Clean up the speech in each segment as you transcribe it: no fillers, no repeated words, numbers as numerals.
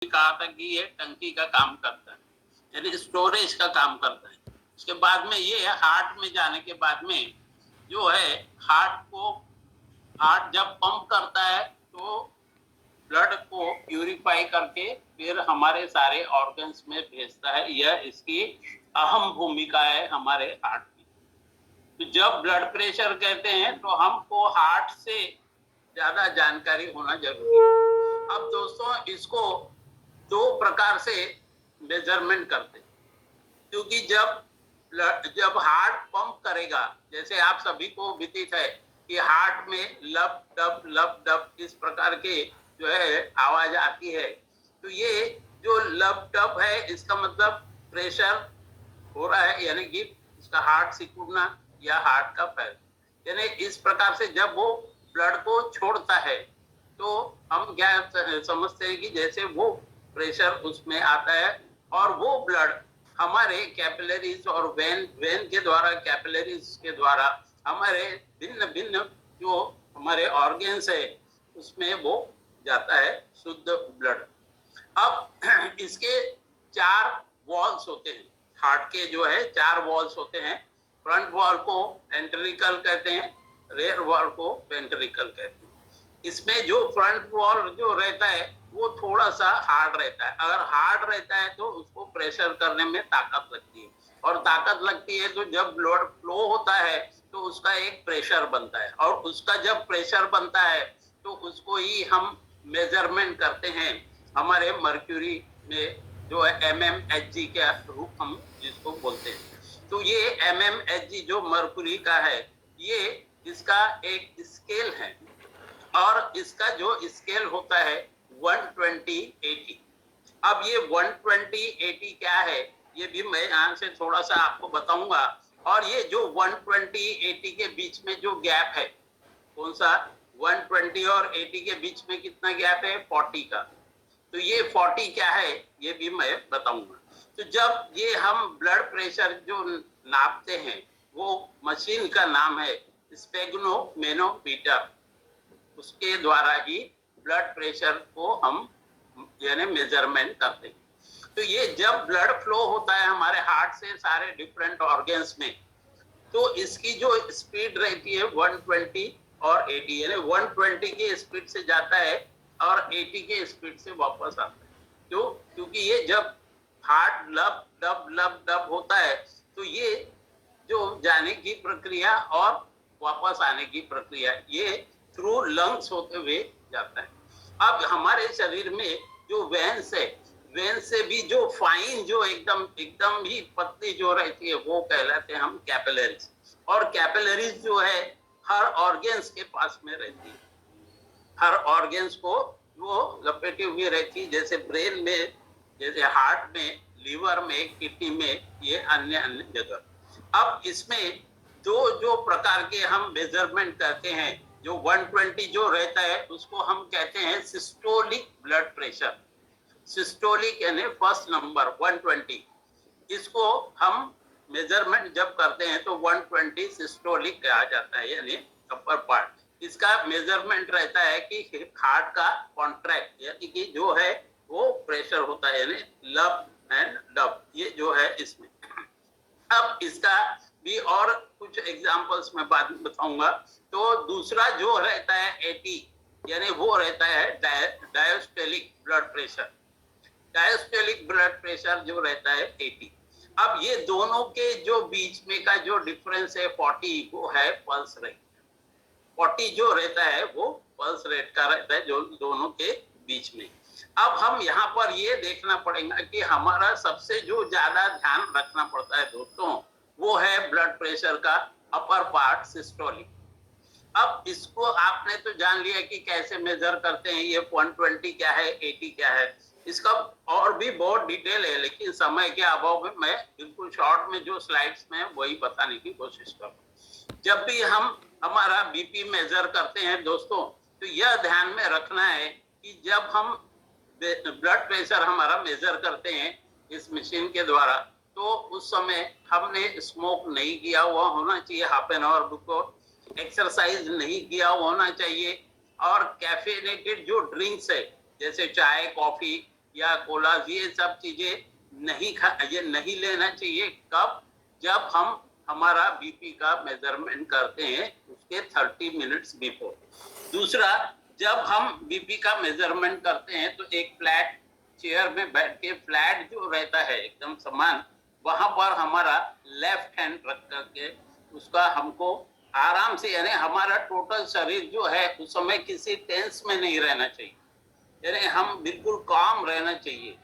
कहा था कि ये टंकी का काम करता है, यानी स्टोरेज का काम करता है। उसके बाद में ये हार्ट में जाने के बाद में जो है हार्ट जब पंप करता है तो ब्लड को प्यूरिफाई करके फिर हमारे सारे ऑर्गन्स में भेजता है। यह इसकी अहम भूमिका है हमारे हार्ट की। तो जब ब्लड प्रेशर कहते हैं तो हमको हार्ट से ज्यादा जानकारी होना जरूरी है। अब दोस्तों इसको दो प्रकार से मेजरमेंट करते हैं, क्योंकि जब हार्ट पंप करेगा, जैसे आप सभी को विदित है कि हार्ट में लब डब इस प्रकार के जो है आवाज आती है, तो ये जो लब डब है इसका मतलब प्रेशर हो रहा है, यानी कि इसका हार्ट सिकुड़ना या हार्ट का फैल, यानी इस प्रकार से जब वो ब्लड को छोड़ता है तो हम क्या समझते हैं कि जैसे वो प्रेशर उसमें आता है और वो ब्लड हमारे कैपिलरीज और वेन के द्वारा, कैपिलरीज के द्वारा हमारे भिन्न भिन्न जो हमारे ऑर्गन्स है उसमें वो जाता है शुद्ध ब्लड। अब इसके 4 वॉल्स होते हैं, हार्ट के जो है 4 वॉल्स होते हैं। फ्रंट वॉल को वेंट्रिकल कहते हैं, रेयर वॉल को वेंट्रिकल कहते हैं। इसमें जो फ्रंट वॉल जो रहता है वो थोड़ा सा हार्ड रहता है। अगर हार्ड रहता है तो उसको प्रेशर करने में ताकत लगती है, और ताकत लगती है तो जब ब्लड फ्लो होता है तो उसका एक प्रेशर बनता है, और उसका जब प्रेशर बनता है तो उसको ही हम मेजरमेंट करते हैं हमारे मर्क्यूरी में, जो है mmHg का रूप हम जिसको बोलते हैं। तो ये mmHg जो मर्क्यूरी का है, ये इसका एक स्केल है, और इसका जो स्केल होता है 120/80। अब ये 120/80 क्या है ये भी मैं यहाँ से थोड़ा सा आपको बताऊंगा। और ये जो 120/80 के बीच में जो गैप है, कौन सा 120 और 80 के बीच में कितना गैप है, 40 का। तो ये 40 क्या है ये भी मैं बताऊंगा। तो जब ये हम ब्लड प्रेशर जो नापते हैं वो मशीन का नाम है स्पेग्नोमेनोमीटर, उसके द्वारा ही ब्लड प्रेशर को हम यानी मेजरमेंट करते हैं। तो ये जब ब्लड फ्लो होता है हमारे हार्ट से सारे डिफरेंट ऑर्गन्स में, तो इसकी जो स्पीड रहती है 120 और 80, यानी 120 की स्पीड से जाता है और 80 के स्पीड से वापस आता है। क्यों? क्योंकि ये जब हार्ट लब डब होता है तो ये जो जाने की प्रक्रिया और वापस आने की प्रक्रिया ये थ्रू लंग्स होते हुए जाता है। अब हमारे शरीर में जो वेन्स है, वेन्स से भी जो फाइन जो एकदम ही पतली जो रहती है वो कहलाते हैं हम कैपिलरीज। और कैपिलरीज जो है हर ऑर्गन्स के पास में रहती है, हर ऑर्गन्स को वो लपेटे हुए रहती है, जैसे ब्रेन में, जैसे हार्ट में, लीवर में, किडनी में, ये अन्य जगह। अब इसमें जो प्रकार के हम मेजरमेंट करते हैं, जो 120 जो रहता है उसको हम कहते हैं सिस्टोलिक ब्लड प्रेशर। सिस्टोलिक यानी फर्स्ट नंबर 120, इसको हम मेजरमेंट जब करते हैं तो 120 सिस्टोलिक कहा जाता है, यानी अपर पार्ट। इसका मेजरमेंट रहता है कि हार्ट का कॉन्ट्रैक्ट, यानी कि जो है वो प्रेशर होता है, यानी लब एंड डब, ये जो है इसमें। अब इसका भी और कुछ एग्जांपल्स मैं बाद में बताऊंगा। तो दूसरा जो रहता है 80, यानी वो रहता है diastolic blood pressure. Diastolic blood pressure जो रहता है 80। अब ये दोनों के जो बीच में का जो डिफरेंस है 40, वो है पल्स रेट। 40 जो रहता है वो पल्स रेट का रहता है जो दोनों के बीच में। अब हम यहाँ पर ये देखना पड़ेगा कि हमारा सबसे जो ज्यादा ध्यान रखना पड़ता है दोस्तों, वो है ब्लड प्रेशर का अपर पार्ट सिस्टोलिक। अब इसको आपने तो जान लिया कि कैसे मेजर करते हैं, ये 120 क्या है, 80 क्या है। इसका और भी बहुत डिटेल है, लेकिन समय के अभाव में मैं बिल्कुल शॉर्ट में जो स्लाइड्स में वही बताने की कोशिश करूँ। जब भी हम हमारा बीपी मेजर करते हैं दोस्तों, तो यह ध्यान में रखना है कि जब हम ब्लड प्रेशर हमारा मेजर करते हैं इस मशीन के द्वारा, तो उस समय हमने स्मोक नहीं किया हुआ होना चाहिए half an hour before, exercise नहीं किया होना चाहिए, और कैफेनेटेड जो ड्रिंक्स है जैसे चाय, कॉफी या कोलाज, ये सब चीजें ये नहीं लेना चाहिए। कब? जब हम हमारा बीपी का मेजरमेंट करते हैं उसके 30 मिनट्स बिफोर। दूसरा, जब हम बीपी का मेजरमेंट करते हैं तो एक फ्लैट चेयर में बैठ के, फ्लैट जो रहता है एकदम समान, वहां पर हमारा लेफ्ट हैंड रख करके उसका हमको आराम से, यानी हमारा टोटल शरीर जो है उस समय किसी टेंस में नहीं रहना चाहिए, यानी हम बिल्कुल काम रहना चाहिए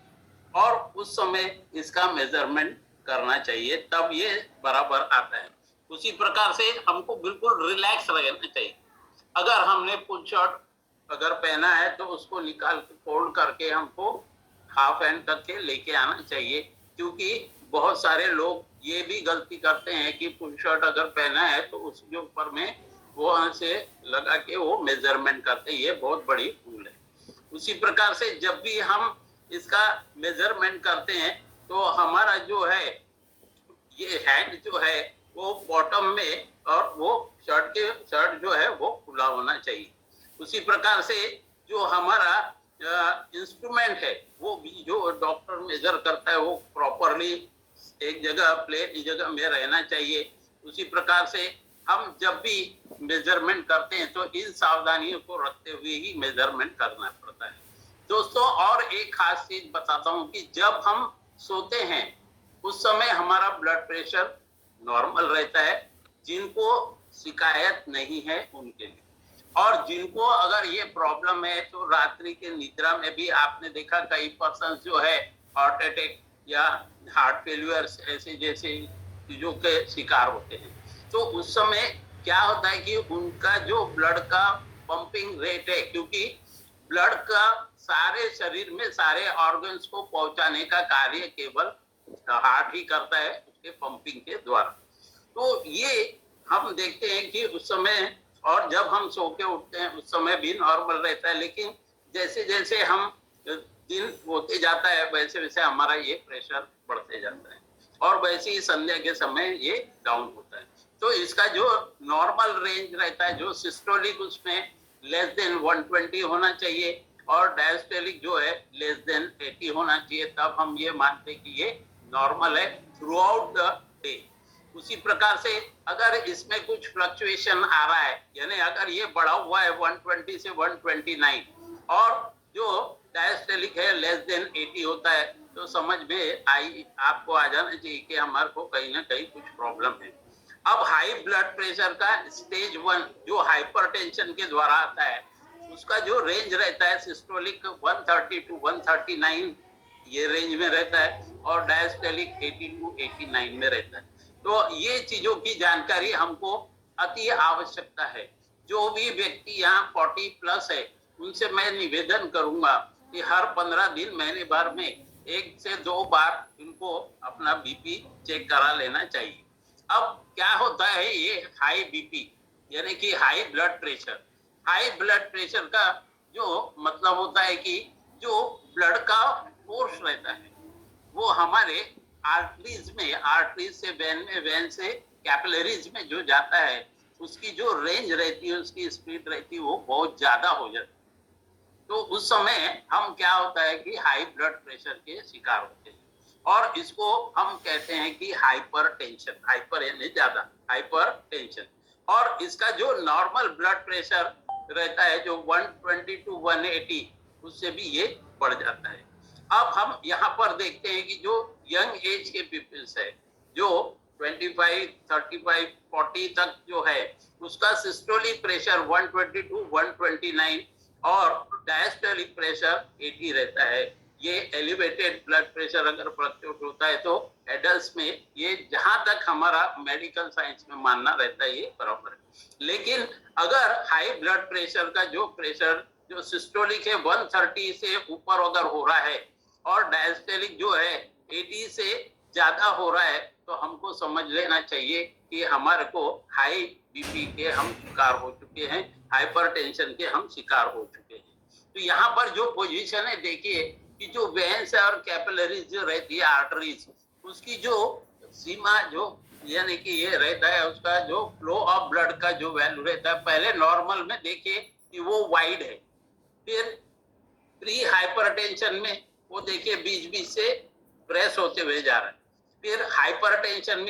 और उस समय इसका मेजरमेंट करना चाहिए, तब ये बराबर आता है। उसी प्रकार से हमको बिल्कुल रिलैक्स रहना चाहिए। अगर हमने फुल शर्ट अगर पहना है तो उसको निकाल के फोल्ड करके हमको हाफ हैंड करके लेके आना चाहिए, क्योंकि बहुत सारे लोग ये भी गलती करते हैं कि फुल शर्ट अगर पहना है तो उसके ऊपर में वो से लगा के वो मेजरमेंट करते हैं, ये बहुत बड़ी भूल है। उसी प्रकार से जब भी हम इसका मेजरमेंट करते हैं तो हमारा जो है ये हैंड जो है वो बॉटम में और वो शर्ट जो है वो खुला होना चाहिए। उसी प्रकार से जो हमारा इंस्ट्रूमेंट है वो भी जो डॉक्टर मेजर करता है वो प्रॉपरली एक जगह प्लेट जगह में रहना चाहिए। उसी प्रकार से हम जब भी मेजरमेंट करते हैं तो इन सावधानियों को रखते हुए ही मेजरमेंट करना पड़ता है। दोस्तों, और एक खास चीज बताता हूँ कि जब हम सोते हैं उस समय हमारा ब्लड प्रेशर नॉर्मल रहता है, जिनको शिकायत नहीं है उनके लिए। और जिनको अगर ये प्रॉब्लम है तो रात्रि के निद्रा में भी आपने देखा कई पर्सन जो है हार्ट अटैक या हार्ट फेल्यूर ऐसे जैसे चीजों के शिकार होते हैं। तो उस समय क्या होता है कि उनका जो ब्लड का पंपिंग रेट है, क्योंकि ब्लड का सारे शरीर में सारे ऑर्गन्स को पहुंचाने का कार्य केवल हार्ट ही करता है उसके पंपिंग के द्वारा। तो ये हम देखते हैं कि उस समय और जब हम सो के उठते हैं उस समय भी नॉर्मल रहता है, लेकिन जैसे जैसे हम दिन होते जाता है वैसे वैसे हमारा ये प्रेशर बढ़ते जाता है और वैसे ही संध्या के समय ये डाउन होता है। तो इसका जो नॉर्मल रेंज रहता है, जो सिस्टोलिक उसमें लेस देन 120 होना चाहिए और डायस्टोलिक जो है लेस देन 80 होना चाहिए, तब हम ये मानते हैं कि ये नॉर्मल है थ्रू आउट द डे। उसी प्रकार से अगर इसमें कुछ फ्लक्चुएशन आ रहा है, यानी अगर ये बढ़ा हुआ है 120 से 129 और जो डायस्टोलिक है लेस देन 80 होता है, तो समझ में आपको आ जाना चाहिए कि हमारे को कहीं ना कहीं कुछ प्रॉब्लम है। अब हाई ब्लड प्रेशर का स्टेज 1 जो हाइपरटेंशन के द्वारा आता है, उसका जो रेंज रहता है सिस्टोलिक 130 टू 139 ये रेंज में रहता है और डायस्टोलिक 80 टू 89 में रहता है। तो ये चीजों की जानकारी हमको अति आवश्यकता है। जो भी व्यक्ति यहाँ 40 प्लस है उनसे मैं निवेदन करूंगा कि हर 15 दिन महीने भर में 1 से 2 बार इनको अपना बीपी चेक करा लेना चाहिए। अब क्या होता है ये हाई बीपी यानी कि high blood pressure. High blood pressure का जो मतलब होता है कि जो ब्लड का फोर्स रहता है वो हमारे आर्टरीज में, आर्टरीज से वेन में, वेन से कैपिलरीज में जो जाता है उसकी जो रेंज रहती है, उसकी स्पीड रहती है वो बहुत ज्यादा हो जाती है। तो उस समय हम क्या होता है कि हाई ब्लड प्रेशर के शिकार होते हैं और इसको हम कहते हैं कि हाइपर टेंशन। हाइपर यानी ज्यादा, हाइपर टेंशन। और इसका जो नॉर्मल ब्लड प्रेशर रहता है जो 120 टू 180 उससे भी ये बढ़ जाता है। अब हम यहाँ पर देखते हैं कि जो यंग एज के पीपल्स है जो 25, 35, 40 तक जो है उसका सिस्टोलिक प्रेशर 120 टू 129 और डायस्टोलिक प्रेशर 80 रहता है। ये एलिवेटेड ब्लड प्रेशर अगर फ्लक्चुएट होता है तो एडल्ट्स में ये जहां तक हमारा मेडिकल साइंस में मानना रहता है ये बराबर है। लेकिन अगर हाई ब्लड प्रेशर का जो प्रेशर जो सिस्टोलिक है 130 से ऊपर अगर हो रहा है और डायस्टोलिक जो है 80 से ज्यादा हो रहा है तो हमको समझ लेना चाहिए कि हमारे को हाई बीपी के हम शिकार हो चुके हैं, हाइपरटेंशन के हम शिकार हो चुके हैं। तो यहाँ पर जो पोजीशन है देखिए कि जो वेन्स और कैपिलरीज जो रहती है आर्टरीज उसकी जो सीमा जो यानी कि ये रहता है उसका जो फ्लो ऑफ ब्लड का जो वैल्यू रहता है पहले नॉर्मल में देखिए कि वो वाइड है, फिर प्री हाइपरटेंशन में वो देखिए बीच बीच से प्रेस होते हुए जा रहा है। फिर हाइपरटेंशन में